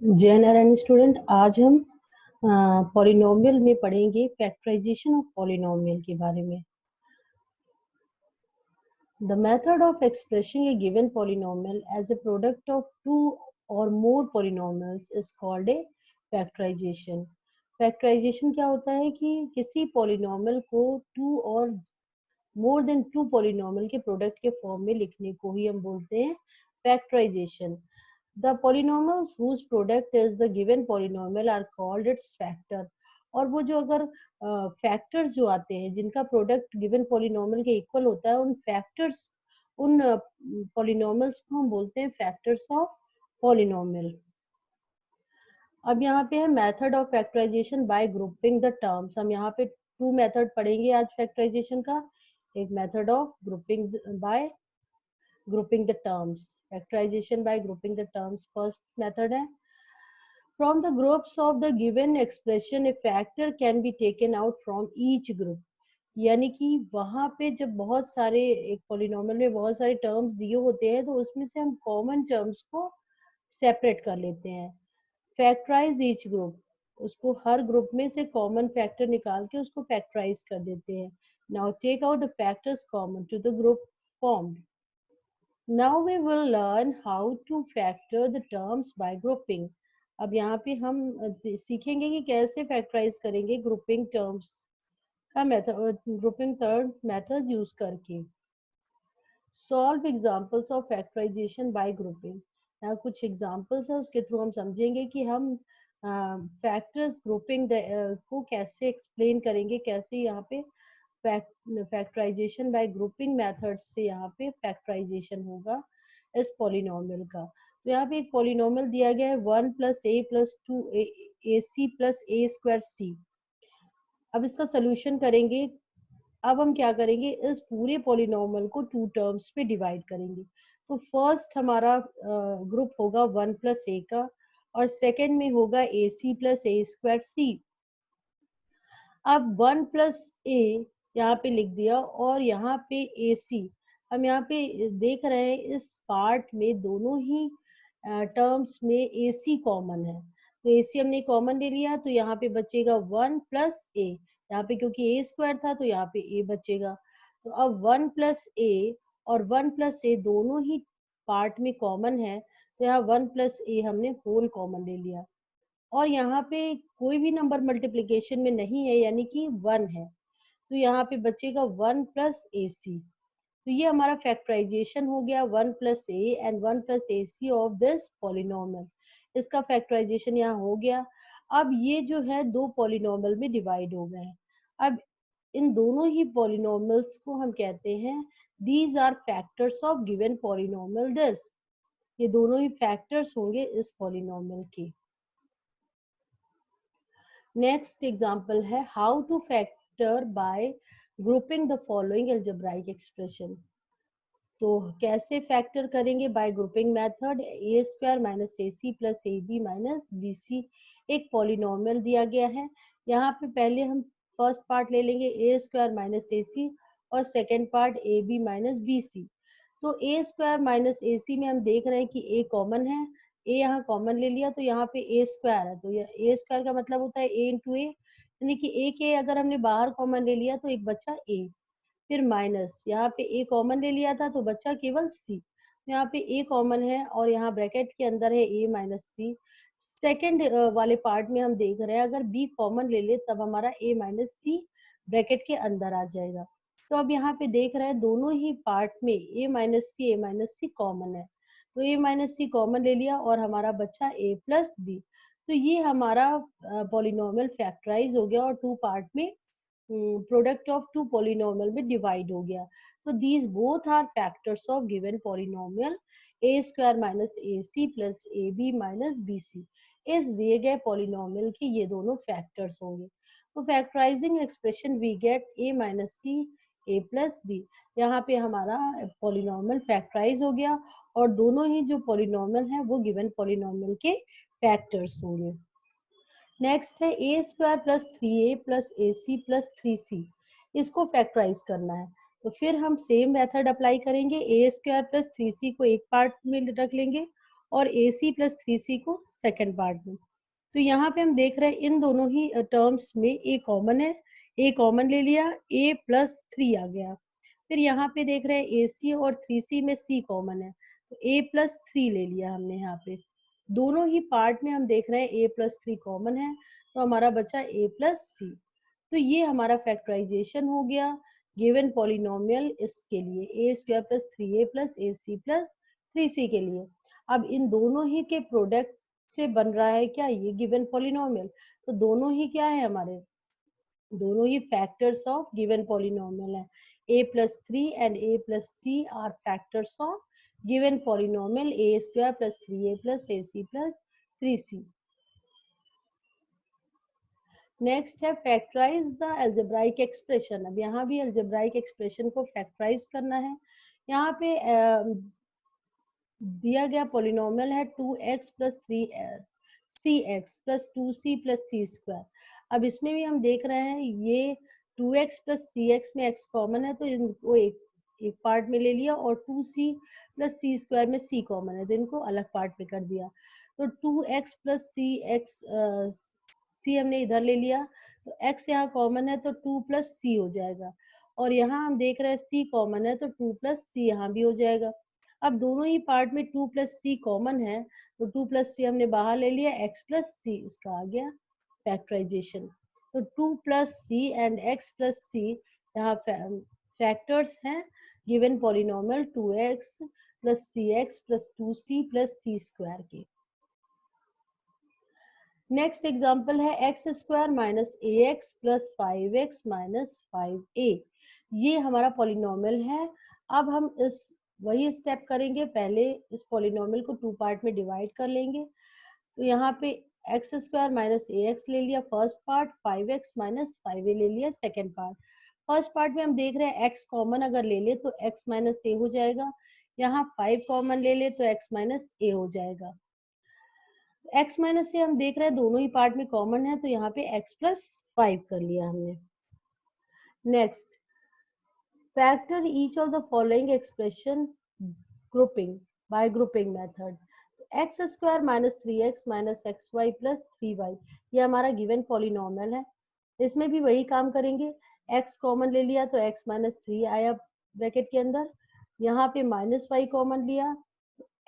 जय नारायण स्टूडेंट, आज हम पॉलिनोमियल में पढ़ेंगे फैक्टराइजेशन ऑफ पॉलिनोमियल के बारे में। The method of expressing a given polynomial as a product of two or more polynomials is called a factorization. Factorization क्या होता है कि किसी पॉलिनोमियल को two or more than two polynomial के प्रोडक्ट के फॉर्म में लिखने को ही हम बोलते हैं factorization. The polynomials whose product is the given polynomial are called its factor। और वो जो अगर फैक्टर्स जो आते हैं जिनका प्रोडक्ट गिवन पॉलिनोमियल के इक्वल होता है, उन फैक्टर्स उन पॉलिनोमियल्स को हम बोलते हैं फैक्टर्स ऑफ पॉलिनोमियल। अब यहाँ पे है method of factorisation by grouping the terms. हम यहाँ पे टू मेथड पढ़ेंगे आज फैक्टराइजेशन का। एक method of grouping by grouping the terms, factorization by grouping the terms first method है। From the groups of the given expression a factor can be taken out from each group। यानी कि वहां पे जब बहुत सारे एक पॉलिनोमियल में बहुत सारे टर्म्स दिए होते हैं तो उसमें से हम कॉमन टर्म्स को सेपरेट कर लेते हैं। फैक्टराइज ईच ग्रुप, उसको हर ग्रुप में से कॉमन फैक्टर निकाल के उसको फैक्टराइज कर देते हैं। Now take out the factors common to the group formed. Now we will learn how to factor the terms by grouping। अब यहाँ पे हम सीखेंगे कि कैसे फैक्टराइज करेंगे ग्रुपिंग टर्म्स का method, grouping term method use करके। Solve examples of factorisation by grouping. यहाँ कुछ एग्जांपल्स है, उसके थ्रू हम समझेंगे कि हम फैक्टर्स ग्रुपिंग को कैसे एक्सप्लेन करेंगे, कैसे यहाँ पे फैक्टराइजेशन बाय ग्रुपिंग मेथड से यहाँ पे फैक्टराइजेशन होगा इस पॉलिनोमियल का। तो यहाँ पे एक पॉलिनोमियल दिया गया है 1 + a + 2ac + a square c। अब इसका सोल्यूशन करेंगे। अब हम क्या करेंगे, इस पूरे पॉलिनोमियल को टू टर्म्स पे डिवाइड करेंगे। तो फर्स्ट हमारा ग्रुप होगा 1 + a का और सेकंड में होगा ac + a स्क्वायर c। अब 1 + a यहाँ पे लिख दिया और यहाँ पे ac। हम यहाँ पे देख रहे हैं इस पार्ट में दोनों ही टर्म्स में ac कॉमन है, तो ac हमने कॉमन ले लिया तो यहाँ पे बचेगा 1 + a। यहाँ पे क्योंकि a स्क्वायर था तो यहाँ पे a बचेगा। तो अब 1 + a और 1 + a दोनों ही पार्ट में कॉमन है, तो यहाँ 1 + a हमने होल कॉमन ले लिया और यहाँ पे कोई भी नंबर मल्टीप्लिकेशन में नहीं है यानी कि 1 है, तो यहाँ पे बचेगा 1 + ac। तो ये हमारा फैक्टराइजेशन हो गया 1 + a and 1 + ac of this polynomial. इसका फैक्टराइजेशन यहाँ हो गया। अब ये जो है दो पॉलिनोमियल में डिवाइड हो गए हैं। अब इन दोनों ही पॉलिनोमियल्स को हम कहते हैं these are factors of given polynomial this. ये दोनों ही फैक्टर्स होंगे इस पॉलिनोमियल के। नेक्स्ट एग्जांपल है how to factor by grouping the following algebraic expression. तो कैसे फैक्टर करेंगे, by grouping method. a² - ac + ab - bc एक पॉलिनोमियल दिया गया है। यहाँ पे पहले हम फर्स्ट पार्ट ले लेंगे a² - ac और सेकंड पार्ट ab - bc। तो a² - ac में हम देख रहे हैं कि a कॉमन है, a यहाँ कॉमन ले लिया तो यहाँ पे a² है, तो a² का मतलब होता है a × a, यानी कि a के अगर हमने बाहर कॉमन ले लिया तो एक बच्चा a, फिर माइनस यहाँ पे a कॉमन ले लिया था तो बच्चा केवल c। यहाँ पे a कॉमन है और यहाँ ब्रैकेट के अंदर है a - c। सेकंड वाले पार्ट में हम देख रहे हैं अगर b कॉमन ले ले तब हमारा a - c ब्रैकेट के अंदर आ जाएगा। तो अब यहाँ पे देख रहे हैं दोनों ही पार्ट में a - c कॉमन है, तो a - c कॉमन ले लिया और हमारा बच्चा a + b। तो ये हमारा पॉलिनोमियल फैक्टराइज हो गया और टू पार्ट में प्रोडक्ट ऑफ टू पॉलिनोमियल में डिवाइड हो गया। तो these both are factors of given polynomial a² - ac + ab - bc। इस दिए गए पॉलिनोमियल के ये दोनों फैक्टर्स होंगे। तो factorising expression we get a - c a + b। यहाँ पे हमारा पॉलिनोमियल फैक्टराइज हो गया और दोनों ही जो पॉलिनोमियल है वो गिवन पॉलिनोमियल के फैक्टर्स होंगे। नेक्स्ट है a² + 3a + ac + 3c। इसको फैक्टराइज करना है तो फिर हम सेम मेथड अप्लाई करेंगे। a² + 3c को एक पार्ट में रख लेंगे और AC प्लस 3C को सेकेंड पार्ट में। तो यहाँ पे हम देख रहे हैं इन दोनों ही टर्म्स में A कॉमन है, A कॉमन ले लिया, A प्लस 3 आ गया। फिर यहाँ पे देख रहे हैं AC और 3C में C कॉमन है, तो A प्लस 3 ले लिया हमने यहाँ पे। दोनों ही पार्ट में हम देख रहे हैं A प्लस 3 कॉमन है, तो हमारा बचा A प्लस C। तो ये हमारा फैक्टराइजेशन हो गया गिवन पॉलिनोमियल इसके लिए a² plus 3a plus ac plus 3c के लिए। अब इन दोनों ही के प्रोडक्ट से बन रहा है क्या ये गिवन पॉलिनोमियल, तो दोनों ही क्या है हमारे, दोनों ही फैक्टर्स ऑफ गिवन पॉलिनोमियल है। a plus 3 and a plus c are factors of given polynomial a² plus 3a plus ac plus 3c। Next है फैक्टराइज द अलजेब्राइक एक्सप्रेशन। अब यहाँ भी अलजेब्राइक एक्सप्रेशन को फैक्टराइज करना है। यहाँ पे दिया गया पॉलिनोमियल है 2x plus 3cx plus 2c plus c square. अब इसमें भी हम देख रहे हैं ये 2x प्लस cx में x कॉमन है, तो इनको एक पार्ट में ले लिया, और 2c प्लस c स्क्वायर में c कॉमन है, तो इनको अलग पार्ट में कर दिया। तो 2x प्लस c हमने इधर ले लिया, तो x यहाँ कॉमन है तो 2 प्लस c हो जाएगा, और यहाँ हम देख रहे हैं c कॉमन है तो 2 प्लस c यहाँ भी हो जाएगा। अब दोनों ही पार्ट में 2 प्लस सी कॉमन है, तो 2 प्लस सी हमने बाहर ले लिया, x प्लस सी इसका आ गया फैक्टराइजेशन। तो 2 plus C and x plus C यहाँ फैक्टर्स हैं given polynomial 2x plus C X plus 2c plus C square के। नेक्स्ट एग्जाम्पल है X square minus A X plus 5x minus 5a। ये हमारा पॉलिनोमियल है। अब हम इस वही स्टेप करेंगे, पहले इस पॉलिनोमियल को 2 पार्ट में डिवाइड कर लेंगे। तो यहाँ पे x square minus A x ले लिया first part, 5x minus 5a ले लिया सेकेंड पार्ट। फर्स्ट पार्ट में हम देख रहे हैं x कॉमन अगर ले ले तो x माइनस ए हो जाएगा, यहाँ 5 कॉमन ले ले तो x माइनस ए हो जाएगा। x माइनस से हम देख रहे हैं दोनों ही पार्ट में कॉमन है, तो यहाँ पे x प्लस 5 कर लिया हमने। Next factor each of the following expression grouping by grouping method. X square minus 3x minus x y plus 3y, ये हमारा गिवन पॉलिनोमियल है। इसमें भी वही काम करेंगे, x कॉमन ले लिया तो x माइनस 3 आया ब्रैकेट के अंदर, यहाँ पे माइनस y कॉमन लिया,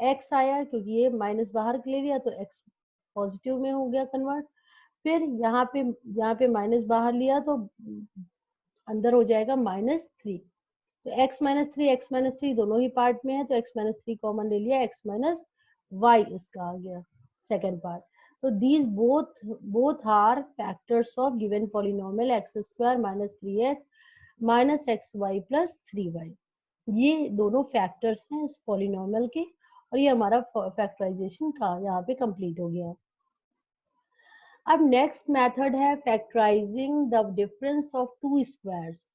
x आया क्योंकि ये माइनस बाहर ले लिया तो x पॉजिटिव में हो गया कन्वर्ट। फिर यहाँ पे माइनस बाहर लिया तो अंदर हो जाएगा -3, तो x माइनस थ्री दोनों ही पार्ट में है, तो x माइनस 3 कॉमन ले लिया, x माइनस वाई इसका आ गया सेकेंड पार्ट। तो these both are factors of given polynomial x square minus 3x minus x y plus 3y। ये दोनों फैक्टर्स हैं इस पॉलिनोमियल के, और ये हमारा फैक्टराइजेशन का यहाँ पे कंप्लीट हो गया। अब नेक्स्ट मेथड है factorizing the difference of two squares,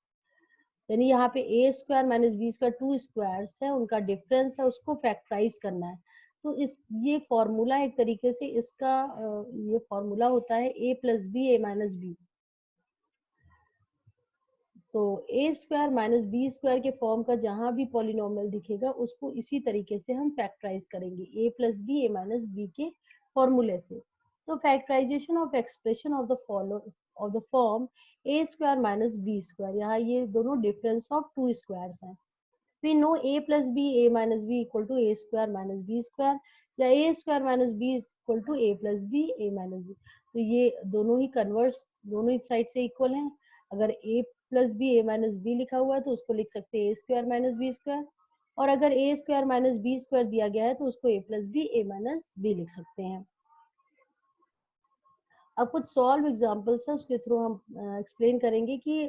यानी यहाँ पे A square minus B square two squares है, उनका डिफरेंस है, उसको फैक्टराइज करना है। तो ये फॉर्मूला एक तरीके से इसका ये फॉर्मूला होता है ए plus b a minus B. तो ए स्क्वायर माइनस बी स्क्वायर के फॉर्म का जहां भी पॉलिनोमियल दिखेगा उसको इसी तरीके से हम फैक्टराइज करेंगे, a plus b a minus b के फॉर्मूले से। तो factorisation of expression of the form a square minus B square, यहाँ ये दोनों डिफरेंस ऑफ टू स्क्वायर्स हैं। we know a plus b a minus b equal to a square minus b square, या a square minus b is equal to a plus b a minus b। तो ये दोनों ही converse दोनों ही side से equal हैं। अगर a plus b a minus b लिखा हुआ है तो उसको लिख सकते हैं a square minus b square, और अगर a square minus b square दिया गया है तो उसको a plus b a minus b लिख सकते हैं। अब कुछ सॉल्व एग्जांपल्स है, उसके थ्रू हम एक्सप्लेन करेंगे कि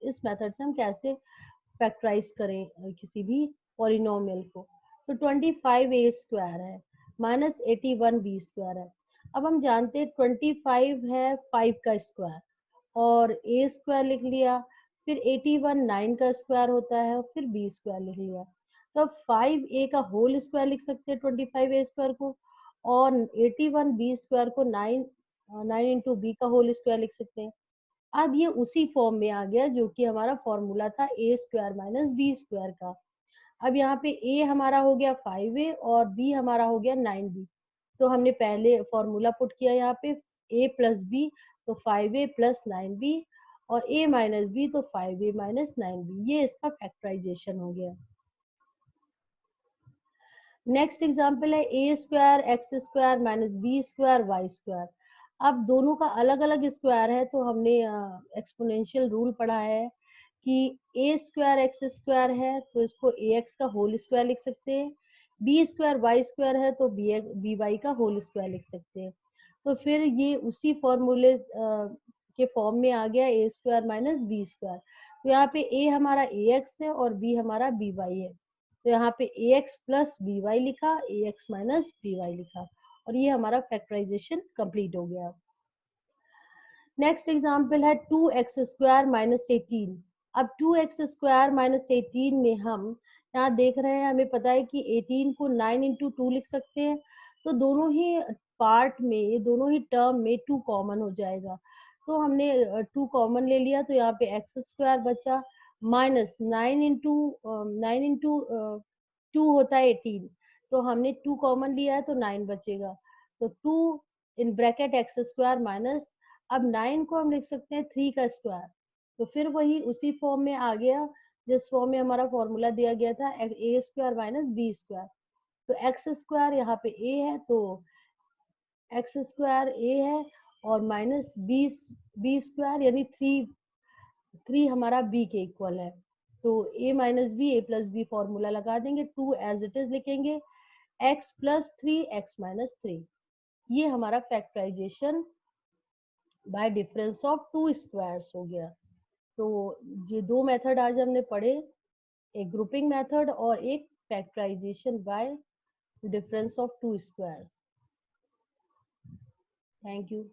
इस मेथड से हम कैसे फैक्टराइज करें किसी भी पॉलिनोमियल को। तो 25a स्क्वायर है माइनस 81b स्क्वायर है। अब हम जानते हैं 25 है 5 का स्क्वायर, और a स्क्वायर लिख लिया, फिर 81 9 का स्क्वायर होता है, फिर b स्क्वायर लिख लिया। तो 5a का होल स्क्वायर लिख सकते हैं 25a स्क्वायर को, और 81b स्क्वायर को 9 इंटू बी का होल स्क्वायर लिख सकते हैं। अब ये उसी फॉर्म में आ गया जो कि हमारा फॉर्मूला था ए स्क्वायर माइनस बी स्क्वायर का। अब यहाँ पे a हमारा हो गया 5a और b हमारा हो गया 9b। तो हमने पहले फॉर्मूला पुट किया यहाँ पे a प्लस बी, तो 5a प्लस 9b, और a माइनस बी, तो 5a माइनस 9b। ये इसका फैक्टराइजेशन हो गया। नेक्स्ट एग्जाम्पल है A square X square minus B square Y square. अब दोनों का अलग अलग स्क्वायर है, तो हमने एक्सपोनेंशियल रूल पढ़ा है कि ए स्क्वायर एक्स स्क्वायर है तो इसको ए एक्स का होल स्क्वायर लिख सकते हैं, बी स्क्वायर वाई स्क्वायर है तो बी वाई का होल स्क्वायर लिख सकते हैं। तो फिर ये उसी फॉर्मूले के फॉर्म में आ गया ए स्क्वायर माइनस बी स्क्वायर। तो यहाँ पे ए हमारा ए एक्स है और बी हमारा बी वाई है, तो यहाँ पे ए एक्स प्लस बी वाई लिखा, ए एक्स माइनस बी वाई लिखा, और ये हमारा फैक्टराइजेशन कंप्लीट हो गया। नेक्स्ट एग्जाम्पल है 2x स्क्वायर माइनस 18। अब 2x स्क्वायर माइनस 18 में हम यहाँ देख रहे हैं, हमें पता है कि 18 को 9 इंटू 2 लिख सकते हैं, तो दोनों ही पार्ट में, दोनों ही टर्म में 2 कॉमन हो जाएगा। तो हमने 2 कॉमन ले लिया, तो यहाँ पे एक्स स्क्वायर बचा माइनस 9 इंटू 2 होता है 18, तो हमने 2 कॉमन लिया है तो 9 बचेगा। तो 2 in bracket x square minus, अब 9 को हम लिख सकते हैं 3 का स्क्वायर, तो फिर वही उसी फॉर्म में आ गया जिस फॉर्म में हमारा फॉर्मूला दिया गया था, ए स्क्वायर माइनस बी स्क्वायर। तो एक्स स्क्वायर यहाँ पे ए है, तो एक्स स्क्वायर ए है और माइनस बी स्क्वायर यानी 3 हमारा बी के इक्वल है। तो a minus b, a plus b formula लगा देंगे, 2 एज इट इज लिखेंगे, एक्स प्लस 3 एक्स माइनस 3। ये हमारा factorisation by difference of 2 squares हो गया। तो ये 2 मेथड आज हमने पढ़े, एक ग्रुपिंग मेथड और एक factorisation by difference of 2 squares. Thank you.